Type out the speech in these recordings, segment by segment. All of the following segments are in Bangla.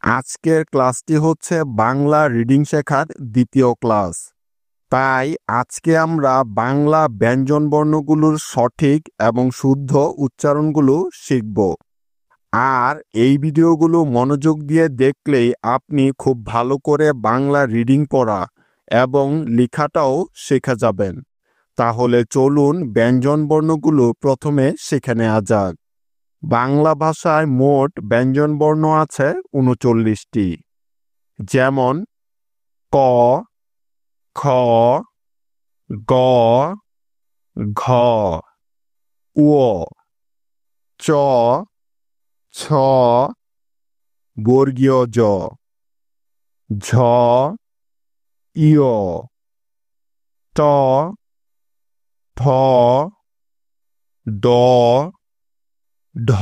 আজকের ক্লাসটি হচ্ছে বাংলা রিডিং শেখার দ্বিতীয় ক্লাস। তাই আজকে আমরা বাংলা ব্যঞ্জনবর্ণগুলোর সঠিক এবং শুদ্ধ উচ্চারণগুলো শিখব। আর এই ভিডিওগুলো মনোযোগ দিয়ে দেখলেই আপনি খুব ভালো করে বাংলা রিডিং পড়া এবং লেখাটাও শেখা যাবেন। তাহলে চলুন ব্যঞ্জনবর্ণগুলো প্রথমে শিখে নেওয়া যাক। বাংলা ভাষায় মোট ব্যঞ্জনবর্ণ আছে ৩৯টি, যেমন ক, খ, গ, ঘ, উ, চ, ছ, বর্গীয় জ, ঝ, ইয়, ট, ঠ, ড, ঢ,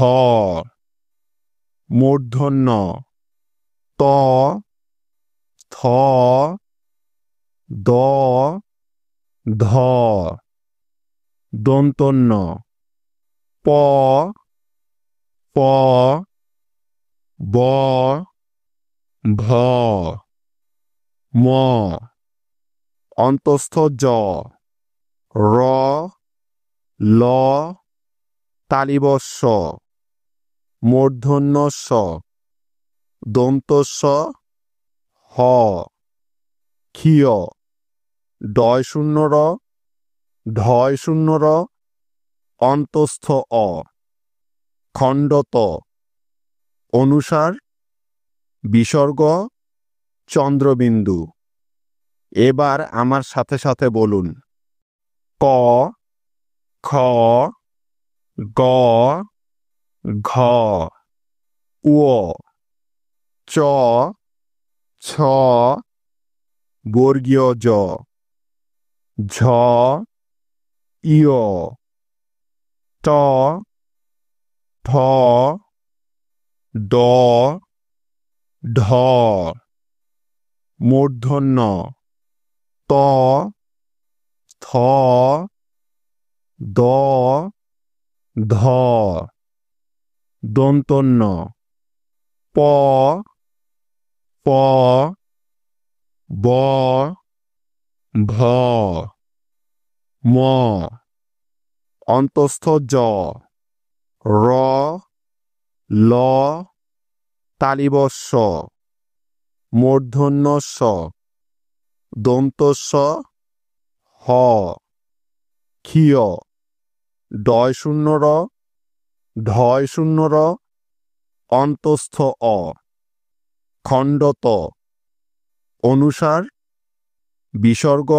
মূর্ধন্য ত, থ, দ, ধ, দন্তন্য প, প, ব, ভ, ম, অন্তস্থ জ, র, ল, তালিবস্য, মূর্ধন্য স, দন্তস্ব, হ, ক্ষীয়, ডয় শূন্য র, ঢয় শূন্য র, অন্তস্থ অ, খণ্ডত, অনুসার, বিসর্গ, চন্দ্রবিন্দু। এবার আমার সাথে সাথে বলুন: ক, খ, গ, ঘ, উ, চ, ছ, বর্গীয় জ, ঝ, ইয়, ট, ঠ, ড, ঢ, মূর্ধন্য ত, থ, দ, ধ, দন্তন্য প, প, ব, ভ, ম, অন্তস্থ জ, র, ল, তালিবস্য, মূর্ধন্য স, দন্তস্ব, হ, ক্ষীয়, ডয় শূন্য র, ঢয় শূন্য র, অন্তস্থ অ, খণ্ডত, অনুসার, বিসর্গ,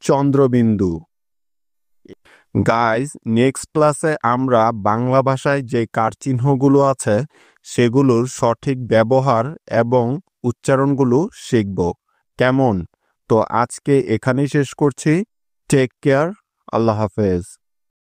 চন্দ্রবিন্দু। গাইজ, নেক্সট ক্লাসে আমরা বাংলা ভাষায় যে কারচিহ্নগুলো আছে সেগুলোর সঠিক ব্যবহার এবং উচ্চারণগুলো শিখব। কেমন? তো আজকে এখানেই শেষ করছি। Take care. আল্লাহ হাফেজ।